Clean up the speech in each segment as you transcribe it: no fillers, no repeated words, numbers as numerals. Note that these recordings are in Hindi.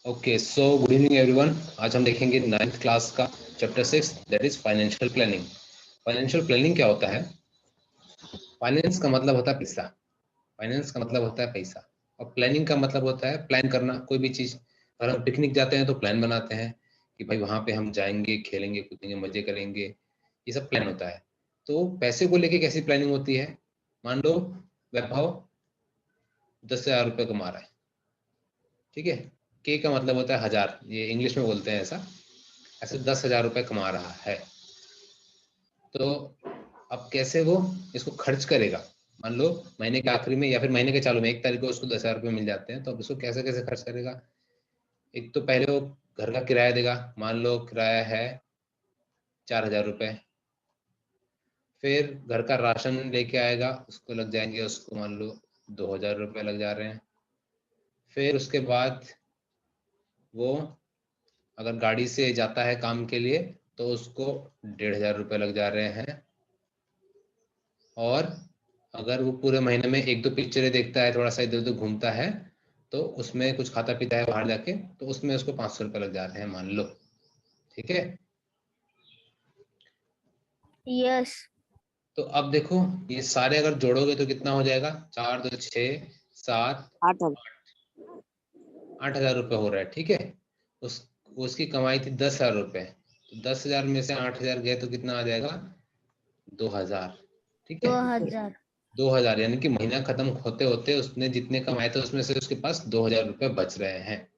Okay, so good evening everyone. आज हम देखेंगे 9th क्लास का chapter 6, that is financial planning. Financial planning क्या होता है? फाइनेंस का मतलब होता है पैसा। फाइनेंस का मतलब होता है पैसा और प्लानिंग का मतलब होता है प्लान करना कोई भी चीज। अगर हम पिकनिक जाते हैं तो प्लान बनाते हैं कि भाई वहां पे हम जाएंगे, खेलेंगे, कूदेंगे, मजे करेंगे, ये सब प्लान होता है। तो पैसे को लेके कैसी प्लानिंग होती है? मान लो वैभव 10,000 रुपये कमा रहा है, ठीक है। के का मतलब होता है हजार, ये इंग्लिश में बोलते हैं ऐसा। ऐसे 10,000 रुपये कमा रहा है, तो अब कैसे वो इसको खर्च करेगा? मान लो महीने के आखिरी में या फिर महीने के चालू में 1 तारीख को उसको 10,000 रुपये मिल जाते हैं, तो अब इसको कैसे कैसे खर्च करेगा? एक तो पहले वो घर का किराया देगा, मान लो किराया है 4,000 रुपये। फिर घर का राशन लेके आएगा, उसको लग जाएंगे, उसको मान लो 2,000 रुपये लग जा रहे हैं। फिर उसके बाद वो अगर गाड़ी से जाता है काम के लिए तो उसको 1,500 रुपये लग जा रहे हैं। और अगर वो पूरे महीने में 1-2 पिक्चरें देखता है, थोड़ा सा इधर उधर घूमता है, तो उसमें कुछ खाता पीता है बाहर जाके, तो उसमें उसको 500 रुपये लग जा रहे हैं मान लो, ठीक है। यस। तो अब देखो ये सारे अगर जोड़ोगे तो कितना हो जाएगा? 4 2 6 7 8,000 रुपये हो रहा है, ठीक है। उसकी कमाई थी 10,000 रुपये, तो 10,000 में से 8,000 गए तो कितना आ जाएगा? 2,000, ठीक है। 2000। 2,000 यानी कि महीना खत्म होते होते उसने जितने कमाए थे उसमें से उसके पास 2,000 रुपये बच रहे हैं।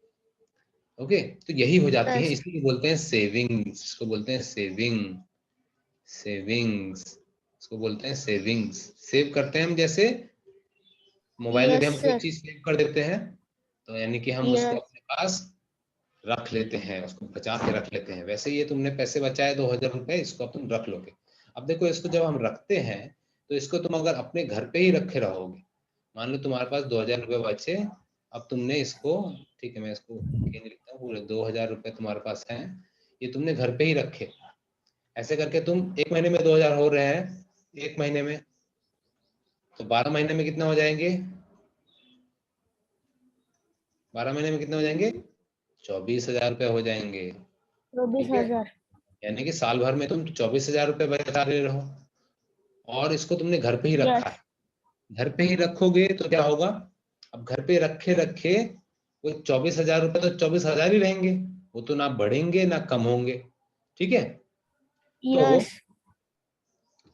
ओके, तो यही हो जाती है, यस। इसलिए बोलते हैं सेविंग्स। इसको बोलते हैं सेविंग्स। इसको बोलते हैं सेविंग्स। सेव करते हैं हम, जैसे मोबाइल में भी यस हम कोई सर। चीज सेव कर देते हैं, तो यानी कि हम उसको यस। अपने पास रख लेते हैं, उसको बचा के रख लेते हैं। वैसे ये तुमने पैसे बचाए 2,000 रुपये, इसको अब तुम रख लोगे। अब देखो इसको जब हम रखते हैं तो इसको तुम अगर अपने घर पे ही रखे रहोगे, मान लो तुम्हारे पास 2,000 रुपये बचे, अब तुमने इसको, ठीक है मैं इसको नहीं लिखता हूँ, पूरे 2,000 रुपये तुम्हारे पास हैं, ये तुमने घर पे ही रखे। ऐसे करके तुम 1 महीने में 2,000 हो रहे हैं, 1 महीने में, तो 12 महीने में कितना हो जाएंगे? 12 महीने में कितने हो जाएंगे? 24,000 रुपये हो जाएंगे, ठीक है। 24,000। यानी कि साल भर में तुम 24,000 रुपये बचा रहे हो, और इसको तुमने घर पे ही रखा यस। है। घर पे ही रखोगे तो क्या होगा? अब घर पे रखे रखे वो 24,000 रुपये तो 24,000 ही रहेंगे, वो तो ना बढ़ेंगे ना कम होंगे, ठीक है। तो यस।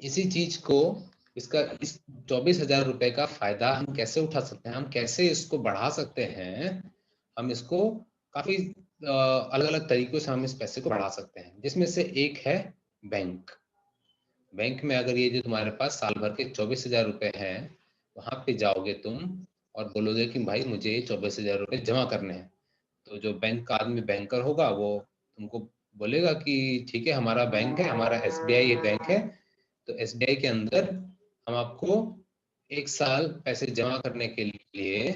इसी चीज को, इसका इस 24,000 रुपये का फायदा हम कैसे उठा सकते हैं, हम कैसे इसको बढ़ा सकते हैं? हम इसको काफी अलग अलग तरीकों से हम इस पैसे को बढ़ा सकते हैं, जिसमें से एक है बैंक। बैंक में अगर ये जो तुम्हारे पास साल भर के 24,000 रुपये हैं, वहां पे जाओगे तुम और बोलोगे कि भाई मुझे ये 24,000 रुपये जमा करने हैं, तो जो बैंक का आदमी बैंकर होगा वो तुमको बोलेगा कि ठीक है, हमारा बैंक है, हमारा SBI एक बैंक है, तो SBI के अंदर हम आपको 1 साल पैसे जमा करने के लिए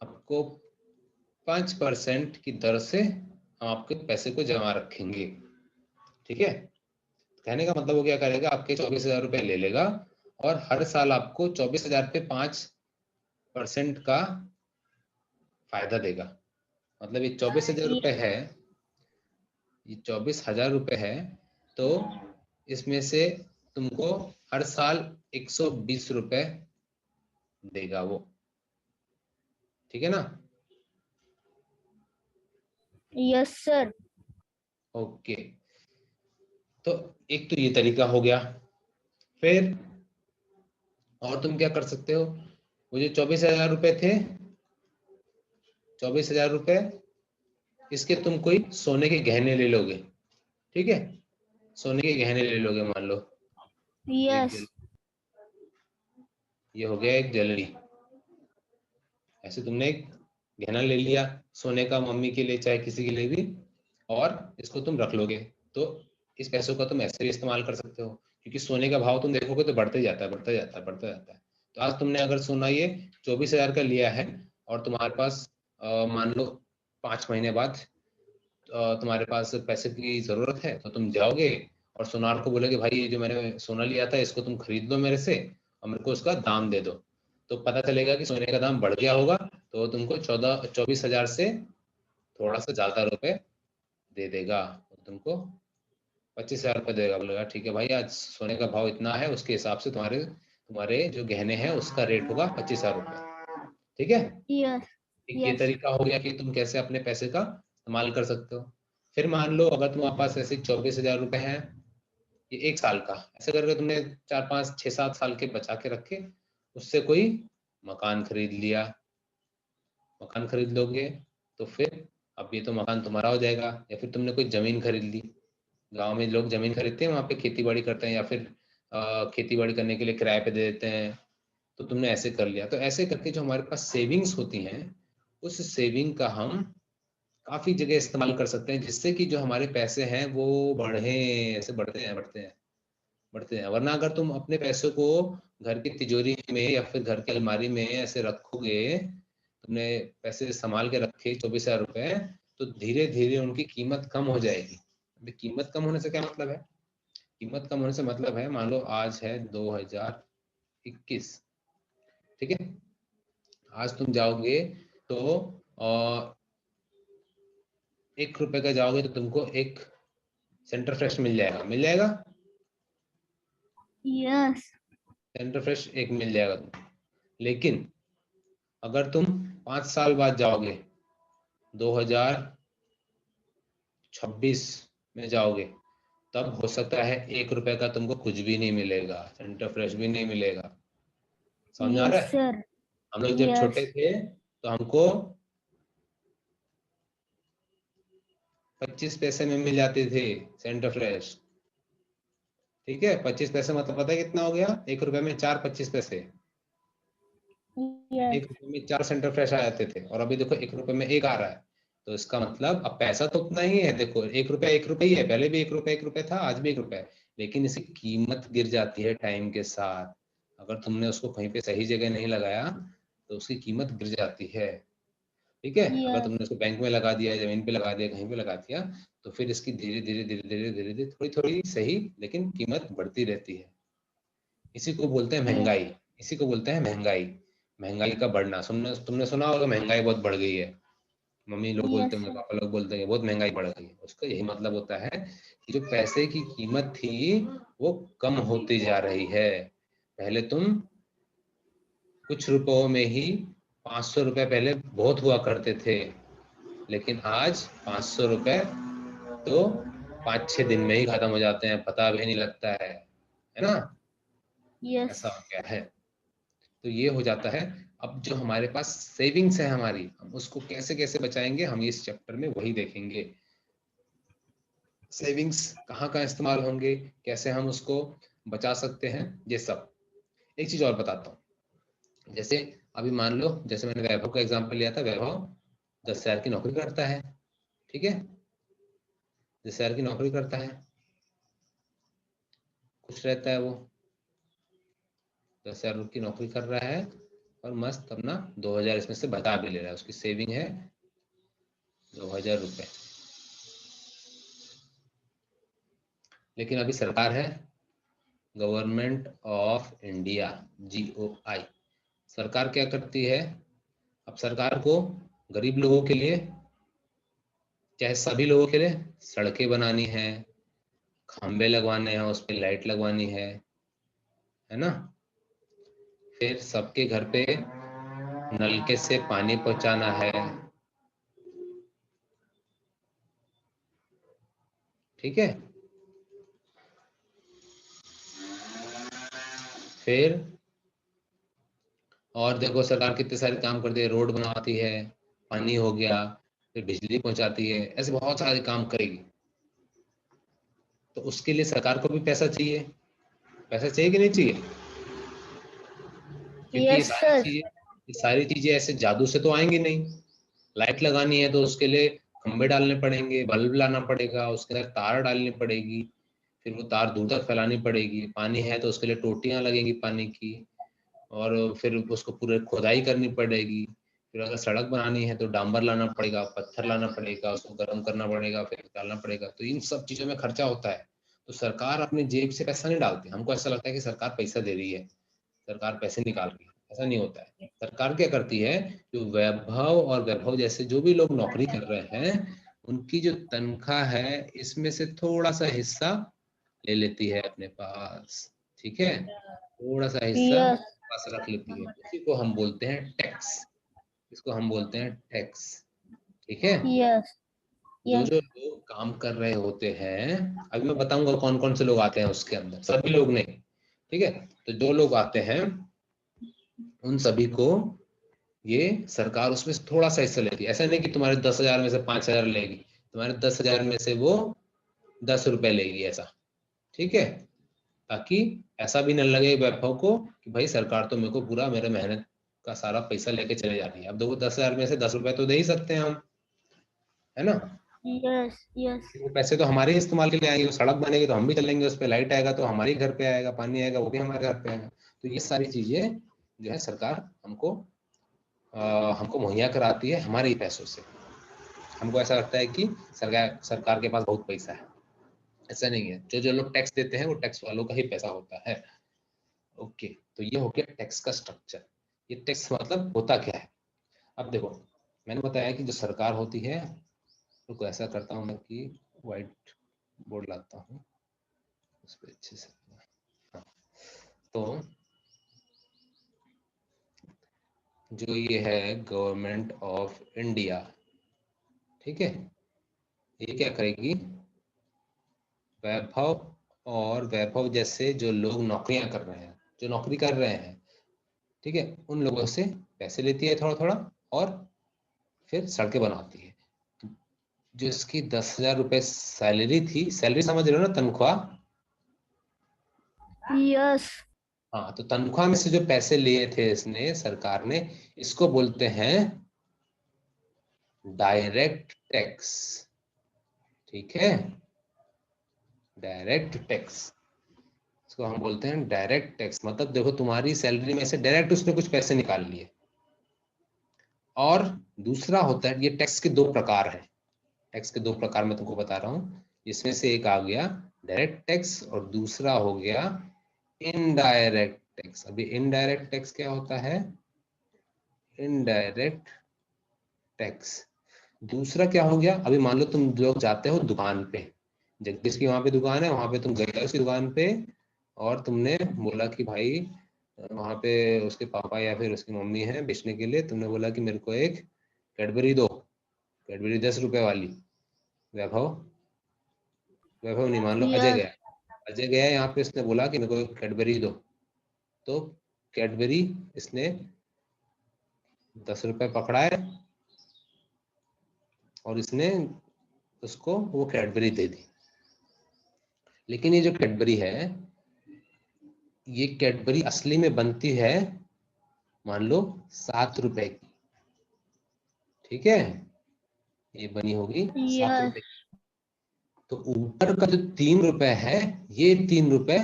आपको 5% की दर से हम आपके पैसे को जमा रखेंगे, ठीक है। कहने का मतलब वो क्या करेगा, आपके 24,000 रुपये ले लेगा और हर साल आपको 24,000 पे 5% का फायदा देगा। मतलब ये 24,000 रुपये है, ये 24,000 रुपये है, तो इसमें से तुमको हर साल 120 रुपये देगा वो, ठीक है ना। Yes sir. ओके, तो एक तो ये तरीका हो गया। फिर और तुम क्या कर सकते हो? वो जो 24,000 रुपये थे, 24,000 रुपये, इसके तुम कोई सोने के गहने ले लोगे, ठीक है। सोने के गहने ले लोगे, मान लो यस। ये हो गया एक ज्वेलरी। ऐसे तुमने एक गहना ले लिया सोने का, मम्मी के लिए चाहे किसी के लिए भी, और इसको तुम रख लोगे। तो इस पैसों का तुम ऐसे भी इस्तेमाल कर सकते हो, क्योंकि सोने का भाव तुम देखोगे तो बढ़ते जाता है, बढ़ता जाता है, बढ़ता जाता है। तो आज तुमने अगर सोना ये 24,000 का लिया है और तुम्हारे पास मान लो 5 महीने बाद तुम्हारे पास पैसे की जरूरत है, तो तुम जाओगे और सोनार को बोलोगे भाई ये जो मैंने सोना लिया था इसको तुम खरीद लो मेरे से और मेरे को उसका दाम दे दो। तो पता चलेगा कि सोने का दाम बढ़ गया होगा, तो तुमको 24,000 से थोड़ा सा ज्यादा रुपए दे देगा, तुमको 25,000 रुपये देगा। बोलेगा ठीक है भाई, आज सोने का भाव इतना है, उसके हिसाब से तुम्हारे तुम्हारे जो गहने हैं उसका रेट होगा 25,000 रुपये। ठीक है, Yes. एक ये Yes. तरीका हो गया कि तुम कैसे अपने पैसे का इस्तेमाल कर सकते हो। फिर मान लो अगर तुम्हारे पास ऐसे 24,000 रुपये हैं, ये 1 साल का, ऐसे करके तुमने 4 5 6 7 साल के बचा के रखे, उससे कोई मकान खरीद लिया, मकान खरीद लोगे तो फिर अब ये तो मकान तुम्हारा हो जाएगा। या फिर तुमने कोई जमीन खरीद ली, गांव में लोग जमीन खरीदते हैं, वहां पे खेती बाड़ी करते हैं, या फिर खेती बाड़ी करने के लिए किराए पे दे देते हैं, तो तुमने ऐसे कर लिया। तो ऐसे करके जो हमारे पास सेविंग्स होती हैं, उस सेविंग का हम काफी जगह इस्तेमाल कर सकते हैं, जिससे कि जो हमारे पैसे हैं वो बढ़े, ऐसे बढ़ते हैं बढ़ते हैं बढ़ते हैं। वरना अगर तुम अपने पैसों को घर की तिजोरी में या फिर घर की अलमारी में ऐसे रखोगे, तुमने पैसे संभाल के रखे 24,000 रुपए, तो धीरे धीरे उनकी कीमत कम हो जाएगी। अभी कीमत कम होने से क्या मतलब है? कीमत कम होने से मतलब है, मान लो आज है 2021, ठीक है, आज तुम जाओगे तो 1 रुपए का जाओगे तो तुमको एक सेंटर फ्रेश मिल जाएगा, मिल जाएगा, Yes. सेंटर फ्रेश एक मिल जाएगा तुमको। लेकिन अगर तुम 5 साल बाद जाओगे, 2026 में जाओगे, तब हो सकता है 1 रुपए का तुमको कुछ भी नहीं मिलेगा, सेंटर फ्रेश भी नहीं मिलेगा। समझ आ रहा Yes, है? sir. हम लोग जब Yes. छोटे थे तो हमको 25 पैसे में मिल जाती थी सेंटर फ्रेश। ठीक है, 25 पैसे मतलब पता है कितना हो गया? 1 रुपए में 4 25 पैसे, Yes. 1 रुपए में 4 सेंटर फ्रेश आ जाते थे, और अभी देखो 1 रुपए में एक आ रहा है। तो इसका मतलब अब पैसा तो उतना ही है, देखो 1 रुपया ही है, पहले भी 1 रुपया था, आज भी 1 रुपया है, लेकिन इसकी कीमत गिर जाती है टाइम के साथ। अगर तुमने उसको कहीं पे सही जगह नहीं लगाया तो उसकी कीमत गिर जाती है। ठीक है, अगर Yes. तुमने उसको बैंक में लगा दिया, जमीन पे लगा दिया, कहीं पे लगा दिया, तो फिर इसकी धीरे धीरे धीरे धीरे धीरे धीरे थोड़ी थोड़ी सही, लेकिन कीमत बढ़ती रहती है। इसी को बोलते हैं Yes. महंगाई, इसी को बोलते हैं महंगाई, महंगाई का बढ़ना। तुमने तुमने सुना होगा महंगाई बहुत बढ़ गई है, मम्मी लोग बोलते Yes, होंगे, sir. पापा लोग बोलते हैं बहुत महंगाई बढ़ गई है। उसका यही मतलब होता है कि जो पैसे की कीमत थी वो कम होती जा रही है। पहले तुम कुछ रुपयों में ही 500 रुपए पहले बहुत हुआ करते थे, लेकिन आज 500 रुपए तो 5 6 दिन में ही खत्म हो जाते हैं, पता भी नहीं लगता है ना? Yes. ऐसा हो गया है। तो ये हो जाता है। अब जो हमारे पास सेविंग्स है हमारी, हम उसको कैसे कैसे बचाएंगे, हम इस चैप्टर में वही देखेंगे। सेविंग्स कहाँ कहाँ इस्तेमाल होंगे, कैसे हम उसको बचा सकते हैं, ये सब। एक चीज और बताता हूँ, जैसे अभी मान लो, जैसे मैंने वैभव का एग्जांपल लिया था, वैभव 10,000 की नौकरी करता है, ठीक है, 10,000 की नौकरी करता है, खुश रहता है वो, 10,000 की नौकरी कर रहा है, और मस्त अपना 2,000 इसमें से बचा भी ले रहा है, उसकी सेविंग है 2,000 रुपये। लेकिन अभी सरकार है गवर्नमेंट ऑफ इंडिया, GOI, सरकार क्या करती है? अब सरकार को गरीब लोगों के लिए, चाहे सभी लोगों के लिए, सड़कें बनानी है, खंबे लगवाने हैं, उस पर लाइट लगवानी है ना, फिर सबके घर पे नलके से पानी पहुंचाना है, ठीक है, फिर और देखो सरकार कितने सारे काम करती है, रोड बनवाती है, पानी हो गया, फिर बिजली पहुंचाती है, ऐसे बहुत सारे काम करेगी। तो उसके लिए सरकार को भी पैसा चाहिए, पैसा चाहिए कि नहीं चाहिए? क्योंकि Yes, sir. ये सारी चीजें ऐसे जादू से तो आएंगी नहीं। लाइट लगानी है तो उसके लिए खंबे डालने पड़ेंगे, बल्ब लाना पड़ेगा, उसके अंदर तार डालनी पड़ेगी, फिर वो तार दूर तक फैलानी पड़ेगी, पानी है तो उसके लिए टोटियां लगेंगी पानी की, और फिर उसको पूरे खुदाई करनी पड़ेगी। फिर अगर सड़क बनानी है तो डांबर लाना पड़ेगा, पत्थर लाना पड़ेगा, उसको गर्म करना पड़ेगा, फिर डालना पड़ेगा। तो इन सब चीजों में खर्चा होता है। तो सरकार अपनी जेब से पैसा नहीं डालती, हमको ऐसा लगता है कि सरकार पैसा दे रही है, सरकार पैसे निकाल रही है, ऐसा नहीं होता है। सरकार क्या करती है, जो वैभव और वैभव जैसे जो भी लोग नौकरी कर रहे हैं, उनकी जो तनख्वाह है इसमें से थोड़ा सा हिस्सा ले लेती है अपने पास। ठीक है, थोड़ा सा हिस्सा Yes. पास रख लेती है, उसी को हम बोलते हैं टैक्स। इसको हम बोलते हैं टैक्स। ठीक है, Yes. जो Yes. जो लोग काम कर रहे होते हैं, अभी मैं बताऊंगा कौन कौन से लोग आते हैं उसके अंदर, सभी लोग नहीं। ठीक है, तो जो लोग आते हैं उन सभी को ये सरकार उसमें से थोड़ा सा हिस्सा लेती है। ऐसा नहीं कि तुम्हारे 10,000 में से 5,000 लेगी, तुम्हारे 10,000 में से वो 10 रुपए लेगी, ऐसा। ठीक है, ताकि ऐसा भी न लगे वैभव को कि भाई सरकार तो मेरे को पूरा मेरे मेहनत का सारा पैसा लेके चले जा रही है। अब देखो 10,000 में से 10 रुपए तो दे ही सकते हैं हम, है ना। Yes. Yes. वो पैसे तो हमारे ही इस्तेमाल के लिए आएंगे, वो सड़क बनेगी तो हम भी चलेंगे उस पर, लाइट आएगा तो हमारे ही घर पे आएगा, पानी आएगा वो भी हमारे घर पे आएगा। तो ये सारी चीजें जो है सरकार हमको मुहैया कराती है हमारे ही पैसों से। हमको ऐसा लगता है कि सरकार सरकार के पास बहुत पैसा है, ऐसा नहीं है। जो जो लोग टैक्स देते हैं वो टैक्स वालों का ही पैसा होता है। ओके, तो ये हो गया टैक्स का स्ट्रक्चर। ये टैक्स मतलब होता क्या है। अब देखो, मैंने बताया कि जो सरकार होती है, तो ऐसा करता हूँ मैं कि व्हाइट बोर्ड लाता हूँ उस पर अच्छे से। हाँ, तो जो ये है गवर्नमेंट ऑफ इंडिया, ठीक है, ये क्या करेगी, वैभव और वैभव जैसे जो लोग नौकरियां कर रहे हैं, जो नौकरी कर रहे हैं, ठीक है, उन लोगों से पैसे लेती है थोड़ा थोड़ा, और फिर सड़कें बनाती है। जो इसकी 10,000 रुपए सैलरी थी, सैलरी समझ रहे हो ना, तनख्वाह। Yes. हाँ, तो तनख्वाह में से जो पैसे लिए थे इसने, सरकार ने, इसको बोलते हैं डायरेक्ट टैक्स। ठीक है, डायरेक्ट टैक्स, इसको हम बोलते हैं डायरेक्ट टैक्स। मतलब देखो, तुम्हारी सैलरी में से डायरेक्ट उसने कुछ पैसे निकाल लिए। और दूसरा होता है, ये टैक्स के दो प्रकार हैं, टैक्स के दो प्रकार मैं तुमको बता रहा हूँ। इसमें से एक आ गया डायरेक्ट टैक्स और दूसरा हो गया इनडायरेक्ट टैक्स। अभी इनडायरेक्ट टैक्स क्या होता है, इनडायरेक्ट टैक्स दूसरा क्या हो गया। अभी मान लो तुम लोग जाते हो दुकान पे, जगदीश की वहां पे दुकान है, वहां पे तुम गए उसकी दुकान पे, और तुमने बोला कि भाई वहां पे उसके पापा या फिर उसकी मम्मी है बेचने के लिए, तुमने बोला कि मेरे को एक कैडबरी दो, कैडबरी 10 रुपए वाली। वैभव, वैभव नहीं, मान लो अजय Yes. गया, अजय गया यहाँ पे, इसने बोला कि मेरे को एक कैडबरी दो। तो कैडबरी इसने 10 रुपए पकड़ा है और इसने उसको वो कैडबरी दे दी। लेकिन ये जो कैडबरी है, ये कैडबरी असली में बनती है मान लो 7 रुपए की। ठीक है, ये बनी होगी 7 Yes. रुपए की। तो ऊपर का जो 3 रुपए है, ये 3 रुपए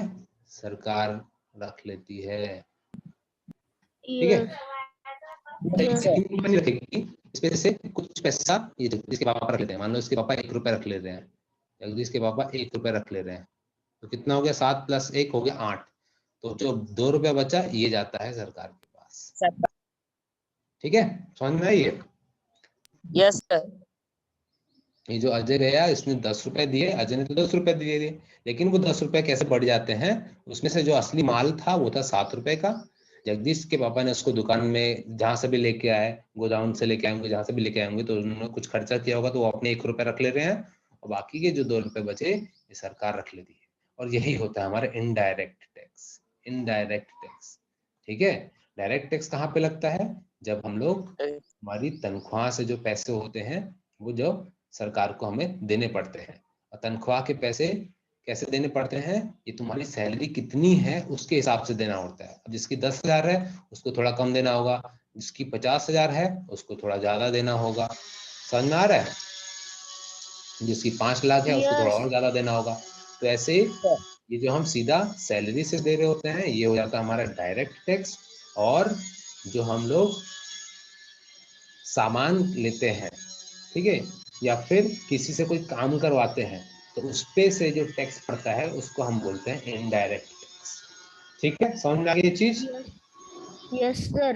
सरकार रख लेती है। ठीक है, Yes. ये Yes. 3 रुपए नहीं रखेगी, इसमें से कुछ पैसा ये जगदीश के पापा रख लेते हैं। मान लो इसके पापा 1 रुपए रख ले रहे हैं, जगदीश के पापा 1 रुपए रख ले रहे हैं, तो कितना हो गया, 7 + 1 हो गया 8। तो जो 2 रुपया बचा ये जाता है सरकार के पास। ठीक है, समझ में आई है। Yes sir. ये जो अजय गया, इसने 10 रुपए दिए, अजय ने तो 10 रुपए दिए थे, लेकिन वो 10 रुपए कैसे बढ़ जाते हैं, उसमें से जो असली माल था वो था 7 रुपए का। जगदीश के पापा ने उसको दुकान में जहां से भी लेके आए, गोदाम से लेके आएंगे, जहां से भी लेके आएंगे, तो उन्होंने कुछ खर्चा किया होगा, तो वो अपने 1 रुपए रख ले रहे हैं, और बाकी के जो 2 रुपए बचे ये सरकार रख लेती है। और यही होता है हमारा इनडायरेक्ट टैक्स, इनडायरेक्ट टैक्स। ठीक है, डायरेक्ट टैक्स कहाँ पे लगता है, जब हम लोग, हमारी तनख्वाह से जो पैसे होते हैं वो जो सरकार को हमें देने पड़ते हैं। और तनख्वाह के पैसे कैसे देने पड़ते हैं, ये तुम्हारी सैलरी कितनी है उसके हिसाब से देना होता है। अब जिसकी 10,000 है उसको थोड़ा कम देना होगा, जिसकी 50,000 है उसको थोड़ा ज्यादा देना होगा। समझ में आ रहा है, जिसकी 5 लाख है उसको थोड़ा Yes. और ज्यादा देना होगा। तो ऐसे ये जो हम सीधा सैलरी से दे रहे होते हैं ये हो जाता है हमारा डायरेक्ट टैक्स। और जो हम लोग सामान लेते हैं, ठीक है, या फिर किसी से कोई काम करवाते हैं, तो उस पे से जो टैक्स पड़ता है उसको हम बोलते हैं इनडायरेक्ट टैक्स। ठीक है, समझ में आ गई ये चीज। Yes. Yes, sir.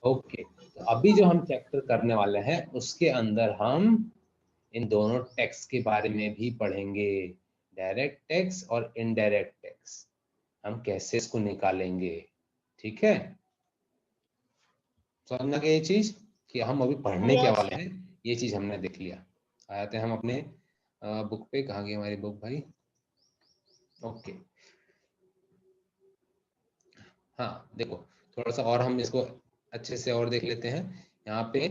ओके, तो अभी जो हम चैप्टर करने वाले हैं उसके अंदर हम इन दोनों टैक्स के बारे में भी पढ़ेंगे, डायरेक्ट टैक्स और इनडायरेक्ट टैक्स, हम कैसे इसको निकालेंगे। ठीक है, समझ में आ गया ये चीज कि हम अभी पढ़ने क्या Yes. वाले हैं, ये चीज हमने देख लिया। आते हैं हम अपने बुक पे, कहाँ गई हमारी बुक भाई। ओके, हाँ देखो, थोड़ा सा और हम इसको अच्छे से और देख लेते हैं। यहाँ पे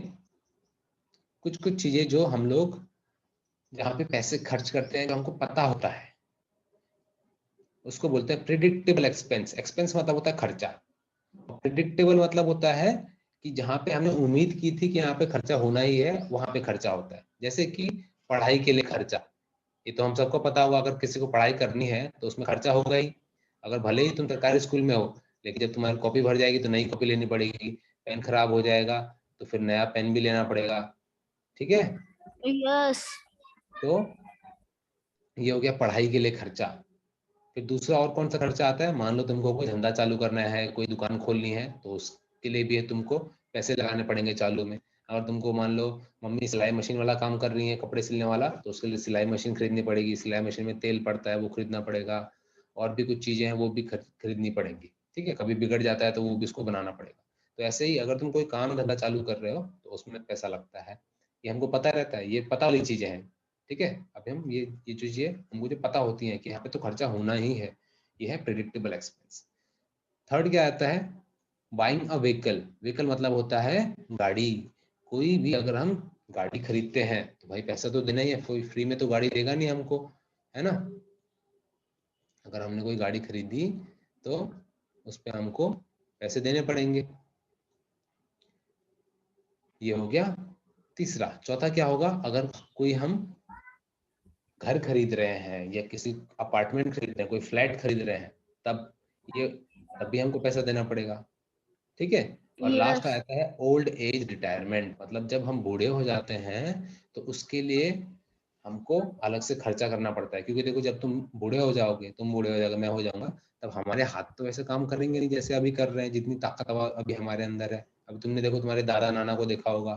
कुछ कुछ चीजें जो हम लोग जहाँ पे पैसे खर्च करते हैं, जो हमको पता होता है, उसको बोलते हैं प्रिडिक्टेबल एक्सपेंस। एक्सपेंस मतलब होता है खर्चा, प्रिडिक्टेबल मतलब होता है कि जहाँ पे हमने उम्मीद की थी कि यहाँ पे खर्चा होना ही है, वहां पे खर्चा होता है। जैसे कि पढ़ाई के लिए खर्चा, ये तो हम सबको पता होगा, अगर किसी को पढ़ाई करनी है तो उसमें खर्चा होगा ही। अगर भले ही तुम सरकारी स्कूल में हो, लेकिन जब तुम्हारी कॉपी भर जाएगी तो नई कॉपी लेनी पड़ेगी, पेन खराब हो जाएगा तो फिर नया पेन भी लेना पड़ेगा। ठीक है, Yes. तो ये हो गया पढ़ाई के लिए खर्चा। फिर दूसरा और कौन सा खर्चा आता है, मान लो तुमको कोई धंधा चालू करना है, कोई दुकान खोलनी है, तो उसके लिए भी तुमको पैसे लगाने पड़ेंगे चालू में। अगर तुमको मान लो मम्मी सिलाई मशीन वाला काम कर रही है, कपड़े सिलने वाला, तो उसके लिए सिलाई मशीन खरीदनी पड़ेगी, सिलाई मशीन में तेल पड़ता है वो खरीदना पड़ेगा, और भी कुछ चीजें हैं वो भी खरीदनी पड़ेंगी। ठीक है, कभी बिगड़ जाता है तो वो भी उसको बनाना पड़ेगा। तो ऐसे ही अगर तुम कोई काम धंधा चालू कर रहे हो तो उसमें पैसा लगता है, ये हमको पता रहता है, ये पता वाली चीजें हैं। ठीक है, अभी हम ये चीजें हमको जो पता होती हैं कि यहाँ पे तो खर्चा होना ही है, ये है प्रिडिक्टेबल एक्सपेंस। थर्ड क्या आता है, बाइंग अ व्हीकल। व्हीकल मतलब होता है गाड़ी। कोई भी अगर हम गाड़ी खरीदते हैं तो भाई पैसा तो देना ही है, कोई फ्री में तो गाड़ी देगा नहीं हमको, है ना। अगर हमने कोई गाड़ी खरीदी तो उस पर हमको पैसे देने पड़ेंगे। ये हो गया तीसरा। चौथा क्या होगा, अगर कोई हम घर खरीद रहे हैं या किसी अपार्टमेंट खरीद रहे हैं, कोई फ्लैट खरीद रहे हैं, तब ये तब भी हमको पैसा देना पड़ेगा। ठीक है, और लास्ट Yes. आता है ओल्ड एज रिटायरमेंट, मतलब जब हम बूढ़े हो जाते हैं तो उसके लिए हमको अलग से खर्चा करना पड़ता है। क्योंकि देखो, जब तुम बूढ़े हो जाओगे, तुम बूढ़े हो जाओगे, मैं हो जाऊंगा, तब हमारे हाथ तो वैसे काम करेंगे नहीं जैसे अभी कर रहे हैं, जितनी ताकत अभी हमारे अंदर है। अभी तुमने देखो, तुम्हारे दादा नाना को देखा होगा,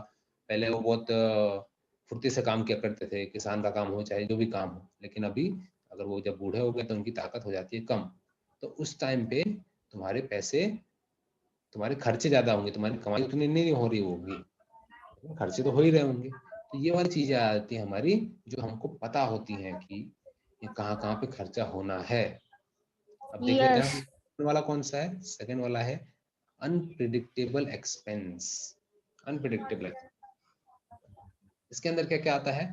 पहले वो बहुत फुर्ती से काम किया करते थे, किसान का काम हो चाहे जो भी काम हो। लेकिन अभी अगर वो जब बूढ़े हो गए तो उनकी ताकत हो जाती है कम, तो उस टाइम पे तुम्हारे पैसे, तुम्हारे खर्चे ज्यादा होंगे, तुम्हारी कमाई उतनी नहीं हो रही होगी, खर्चे तो हो ही रहे होंगे। तो ये वाली चीजें आ जाती हैं हमारी, जो हमको पता होती हैं कि ये कहाँ कहाँ पे खर्चा होना है। अब देख लेते हैं Yes. second वाला कौन सा है। सेकंड वाला है अनप्रिडिक्टेबल एक्सपेंस। अनप्रिडिक्टेबल, इसके अंदर क्या क्या आता है,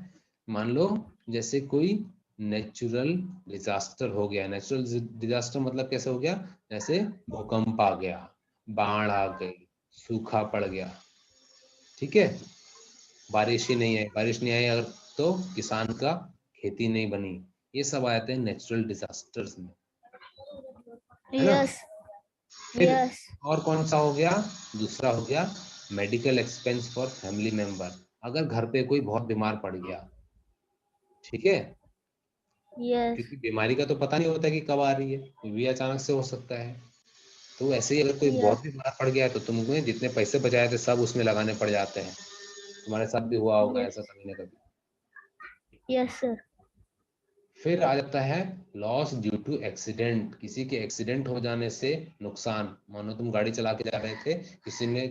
मान लो जैसे कोई नेचुरल डिजास्टर हो गया। नेचुरल डिजास्टर मतलब कैसे हो गया, जैसे भूकंप आ गया, बाढ़ आ गई, सूखा पड़ गया। ठीक है, बारिश ही नहीं है, बारिश नहीं आई अगर तो किसान का खेती नहीं बनी, ये सब आ जाते हैं नेचुरल डिजास्टर्स में, है ना। Yes. फिर Yes. और कौन सा हो गया, दूसरा हो गया medical expense for family member. अगर घर पे कोई बहुत बीमार पड़ गया, ठीक है, Yes. क्योंकि बीमारी का तो पता नहीं होता कि कब आ रही है, कोई भी अचानक से हो सकता है। तो ऐसे ही अगर कोई Yes. बहुत बीमार पड़ गया है तो तुम्हें जितने पैसे बचाए थे सब उसमें लगाने पड़ जाते हैं। तुम्हारे साथ भी हुआ होगा Yes. ऐसा कभी ना कभी। Yes, sir. फिर आ जाता है लॉस ड्यू टू एक्सीडेंट। किसी के एक्सीडेंट हो जाने से नुकसान, मानो तुम गाड़ी चला के जा रहे थे, किसी ने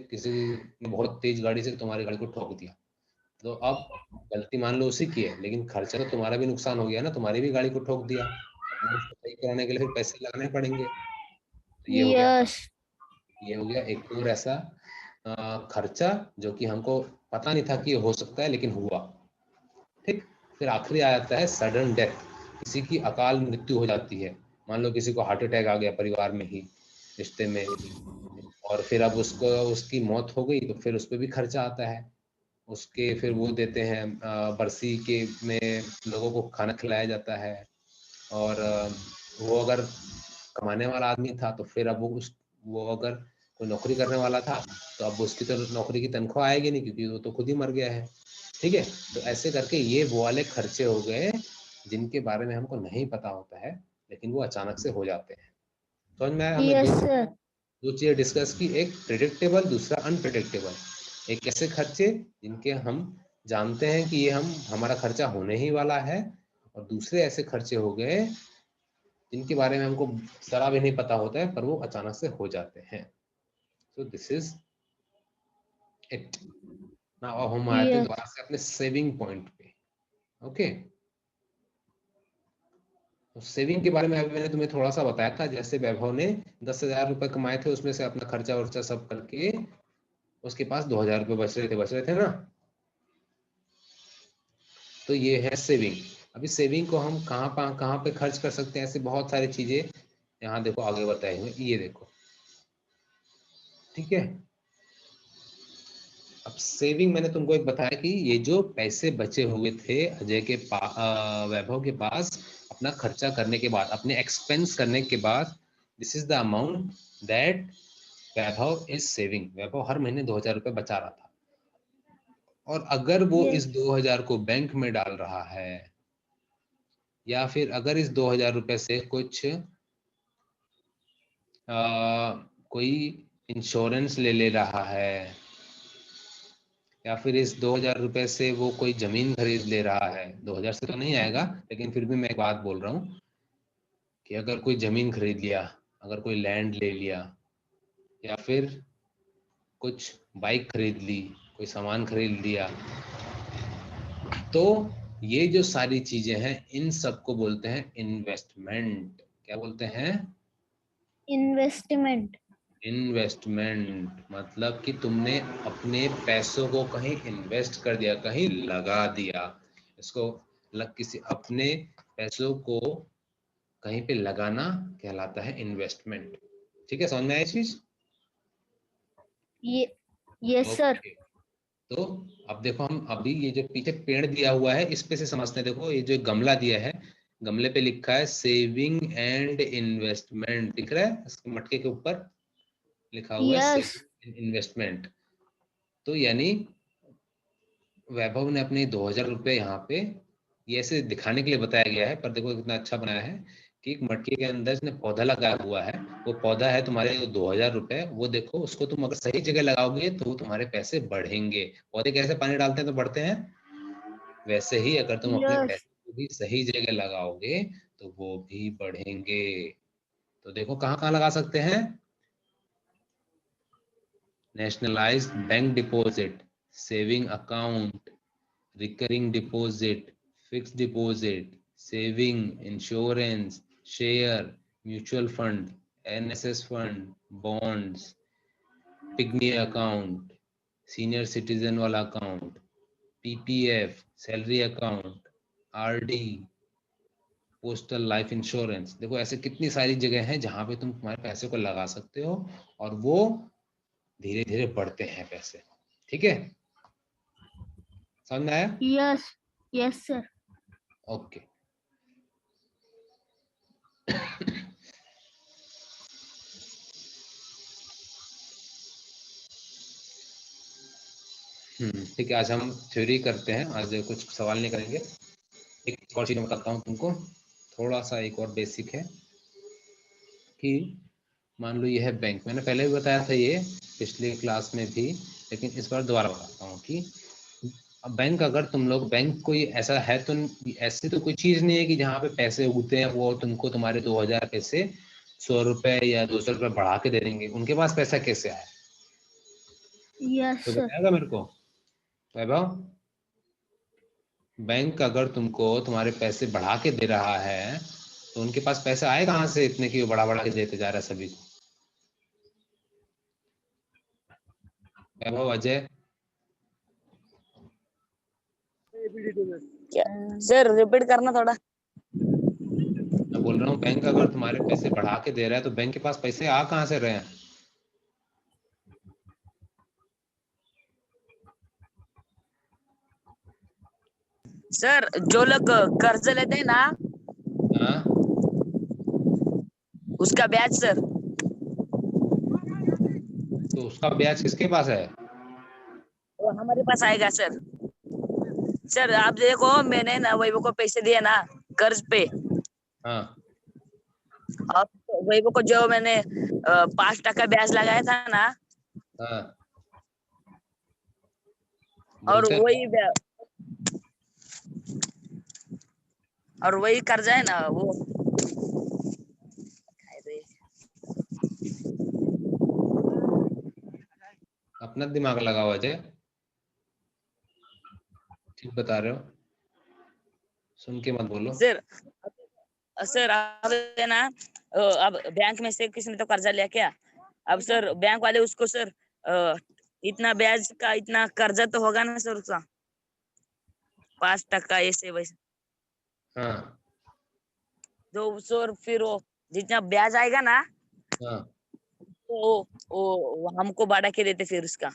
बहुत तेज गाड़ी से तुम्हारी गाड़ी को ठोक दिया, तो अब गलती मान लो उसी की है, लेकिन खर्चा तो तुम्हारा भी नुकसान हो गया ना, तुम्हारी भी गाड़ी को ठोक दिया, अब वो उसको सही कराने के लिए फिर पैसे लगाने पड़ेंगे। तो ये हो गया, Yes. ये हो गया एक और ऐसा खर्चा जो कि हमको पता नहीं था कि ये हो सकता है लेकिन हुआ। ठीक, फिर आखिरी आ जाता है सडन डेथ। किसी की अकाल मृत्यु हो जाती है, मान लो किसी को हार्ट अटैक आ गया परिवार में ही, रिश्ते में, और फिर अब उसको उसकी मौत हो गई तो फिर उस पर भी खर्चा आता है। उसके फिर वो देते हैं बरसी के में लोगों को खाना खिलाया जाता है, और वो अगर कमाने वाला आदमी था तो फिर अब वो अगर कोई नौकरी करने वाला था तो अब उसकी तो नौकरी की तनख्वाह आएगी नहीं, क्योंकि वो तो खुद ही मर गया है। ठीक है, तो ऐसे करके ये वो वाले खर्चे हो गए जिनके बारे में हमको नहीं पता होता है, लेकिन वो अचानक से हो जाते हैं। समझ में आया हमें Yes, दो, sir. दो चीजें डिस्कस की, एक प्रेडिक्टेबल, दूसरा अनप्रेडिक्टेबल। एक ऐसे खर्चे जिनके हम जानते हैं कि ये हमारा खर्चा होने ही वाला है, और दूसरे ऐसे खर्चे हो गए जिनके बारे में हमको जरा भी नहीं पता होता है पर वो अचानक से हो जाते हैं। So this is it. Now अब हम आते हैं Yes. दोबारा से अपने सेविंग पॉइंट पे। ओके, तो सेविंग के बारे में अभी मैंने तुम्हें थोड़ा सा बताया था। जैसे वैभव ने 10,000 रुपए कमाए थे, उसमें से अपना खर्चा वर्चा सब करके उसके पास 2,000 रुपए बच रहे थे ना। तो ये है सेविंग। अभी सेविंग को हम कहाँ पे खर्च कर सकते हैं, ऐसे बहुत सारी चीजें यहाँ देखो आगे बताए हुए, ये देखो, ठीक है। अब सेविंग मैंने तुमको एक बताया कि ये जो पैसे बचे हुए थे अजय के वैभव के पास अपना खर्चा करने के बाद, अपने एक्सपेंस करने के बाद, this is the amount that Vaibhav is saving. Vaibhav हर महीने 2,000 रुपए बचा रहा था, और अगर वो Yes. इस 2,000 को बैंक में डाल रहा है, या फिर अगर इस 2,000 रुपए से कुछ कोई इंश्योरेंस ले रहा है, या फिर इस 2,000 रुपए से वो कोई जमीन खरीद ले रहा है, 2,000 से तो नहीं आएगा लेकिन फिर भी मैं एक बात बोल रहा हूँ कि अगर कोई जमीन खरीद लिया, अगर कोई लैंड ले लिया, या फिर कुछ बाइक खरीद ली, कोई सामान खरीद लिया, तो ये जो सारी चीजें हैं इन सबको बोलते हैं इन्वेस्टमेंट। क्या बोलते हैं? Investment. इन्वेस्टमेंट। मतलब कि तुमने अपने पैसों को कहीं इन्वेस्ट कर दिया, कहीं लगा दिया। इसको किसी अपने पैसों को कहीं पे लगाना कहलाता है इन्वेस्टमेंट। ठीक है, समझ में आया चीज? Yes, sir. ओके, तो अब देखो हम अभी ये जो पीछे पेड़ दिया हुआ है इस पे से समझते हैं। देखो ये जो गमला दिया है, गमले पे लिखा है सेविंग एंड इन्वेस्टमेंट, दिख रहा है इसके मटके के ऊपर लिखा हुआ है Yes. Saving and investment. तो यानी वैभव ने अपने 2,000 रुपये यहाँ पे ये ऐसे दिखाने के लिए बताया गया है, पर देखो कितना अच्छा बनाया है कि एक मटके के अंदर इसने पौधा लगाया हुआ है। वो पौधा है तुम्हारे 2,000 रुपये, वो देखो उसको तुम अगर सही जगह लगाओगे तो तुम्हारे पैसे बढ़ेंगे। पौधे कैसे पानी डालते हैं तो बढ़ते हैं, वैसे ही अगर तुम अपने Yes. पैसे को भी सही जगह लगाओगे तो वो भी बढ़ेंगे। तो देखो कहाँ कहाँ लगा सकते हैं? Nationalised bank deposit, saving account, recurring deposit, fixed deposit, saving, insurance, share, mutual fund, NSS fund, bonds, pigmy account, senior citizen वाला account, PPF, salary account, RD, postal life insurance. देखो ऐसे कितनी सारी जगह हैं जहां पे तुम तुम्हारे पैसे को लगा सकते हो और वो धीरे धीरे बढ़ते हैं पैसे। ठीक है, समझ में आया? Yes. Yes, sir. ओके। ठीक है, आज हम थ्योरी करते हैं, आज कुछ सवाल नहीं करेंगे। एक और चीज बताता हूँ तुमको, थोड़ा सा एक और बेसिक है कि मान लो ये है बैंक। मैंने पहले भी बताया था ये पिछले क्लास में भी, लेकिन इस बार दोबारा बताता हूँ कि अब बैंक, अगर तुम लोग बैंक कोई ऐसा है तो ऐसी तो कोई चीज नहीं है कि जहाँ पे पैसे उगते हैं वो तुमको तुम्हारे 2,000 पैसे 100 रुपए या 200 रुपए बढ़ा के दे देंगे। उनके पास पैसा कैसे आया? Yes, तो sir. बताएगा मेरे को वैभव? बैंक अगर तुमको तुम्हारे पैसे बढ़ा के दे रहा है तो उनके पास पैसे आए कहाँ से इतने कि वो बढ़ा बढ़ा के देते जा रहा है सभी को? वैभव, अजय, क्या सर रिपीट करना थोड़ा? मैं बोल रहा हूँ बैंक अगर तुम्हारे पैसे बढ़ा के दे रहा है तो बैंक के पास पैसे आ कहाँ से रहे हैं? सर जो लोग कर्ज लेते हैं ना हाँ, उसका ब्याज सर। तो उसका ब्याज किसके पास है? वो हमारे पास आएगा सर। सर आप देखो मैंने ना वैभव को पैसे दिए ना कर्ज पे, हाँ, अब वही को जो मैंने 5% ब्याज लगाया था ना, हाँ और बोलते हैं वही कर्जा है ना वो। अपना दिमाग लगाओ अजय, ठीक बता रहे हो, सुन के मत बोलो। सर सर अब है ना, अब बैंक में से किसी ने तो कर्जा लिया क्या, अब सर बैंक वाले उसको सर इतना ब्याज का इतना कर्जा तो होगा ना सर उसका, 5% ऐसे वैसे, हाँ तो सर फिर वो जितना ब्याज आएगा ना, हाँ तो वो हमको बढ़ा के देते फिर उसका।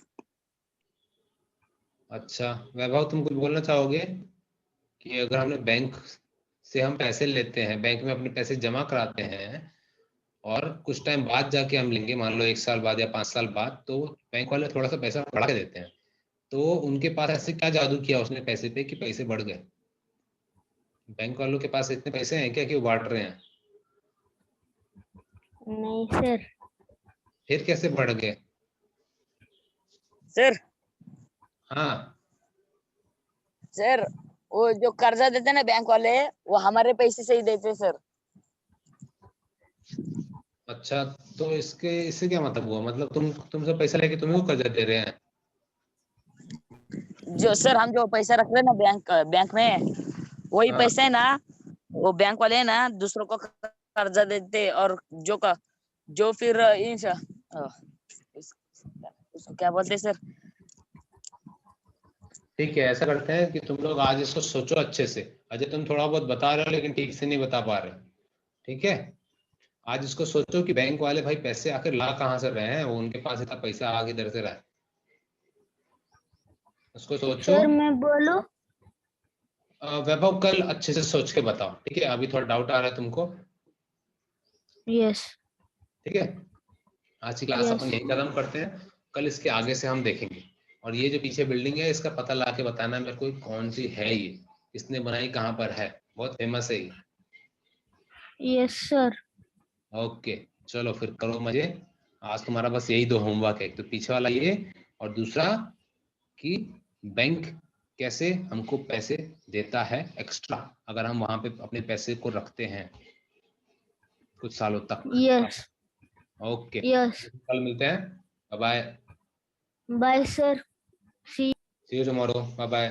अच्छा वैभव, तुम कुछ बोलना चाहोगे कि अगर हमने बैंक से हम पैसे लेते हैं, बैंक में अपने पैसे जमा कराते हैं और कुछ टाइम बाद जाके हम लेंगे, मान लो 1 साल बाद या 5 साल बाद, तो बैंक वाले थोड़ा सा पैसा बढ़ा के देते हैं, तो उनके पास ऐसे क्या जादू किया उसने पैसे पे कि पैसे बढ़ गए? बैंक वालों के पास इतने पैसे हैं क्या कि वो बांट रहे हैं? नहीं सर। फिर कैसे बढ़ गए? सर हाँ सर वो जो कर्जा देते ना बैंक वाले, वो हमारे पैसे से ही देते सर। अच्छा, तो इससे क्या मतलब हुआ, मतलब तुमसे पैसा लेके तुम्हें को कर्जा दे रहे हैं? जो सर हम जो पैसा रख रहे हैं ना बैंक में, वही हाँ पैसे है ना, वो बैंक वाले है ना दूसरों को कर्जा देते, और जो फिर उसको क्या बोलते हैं सर। ठीक है, ऐसा करते हैं कि तुम लोग आज इसको सोचो अच्छे से। अजय तुम थोड़ा बहुत बता रहे हो लेकिन ठीक से नहीं बता पा रहे हो, ठीक है? आज इसको सोचो कि बैंक वाले भाई पैसे आखिर ला कहाँ से रहे हैं, वो उनके पास इतना पैसा आ किधर से रहा है, उसको सोचो। सर मैं बोलूं? वैभव कल अच्छे से सोच के बताओ, ठीक है? अभी थोड़ा डाउट आ रहा है तुमको, यस। ठीक है? आज की क्लास अपन यस। यही खत्म करते हैं, कल इसके आगे से हम देखेंगे। और ये जो पीछे बिल्डिंग है इसका पता ला के बताना मेरे को कौन सी है, ये इसने बनाई कहाँ पर है, बहुत फेमस है ये। Yes sir. ओके, चलो फिर करो मजे। आज तुम्हारा बस यही दो होमवर्क है, एक तो पीछे वाला ये, और दूसरा कि बैंक कैसे हमको पैसे देता है एक्स्ट्रा अगर हम वहां पे अपने पैसे को रखते हैं कुछ सालों तक। यस। Okay, yes. कल मिलते हैं, bye bye. Bye sir. See see you tomorrow, bye bye.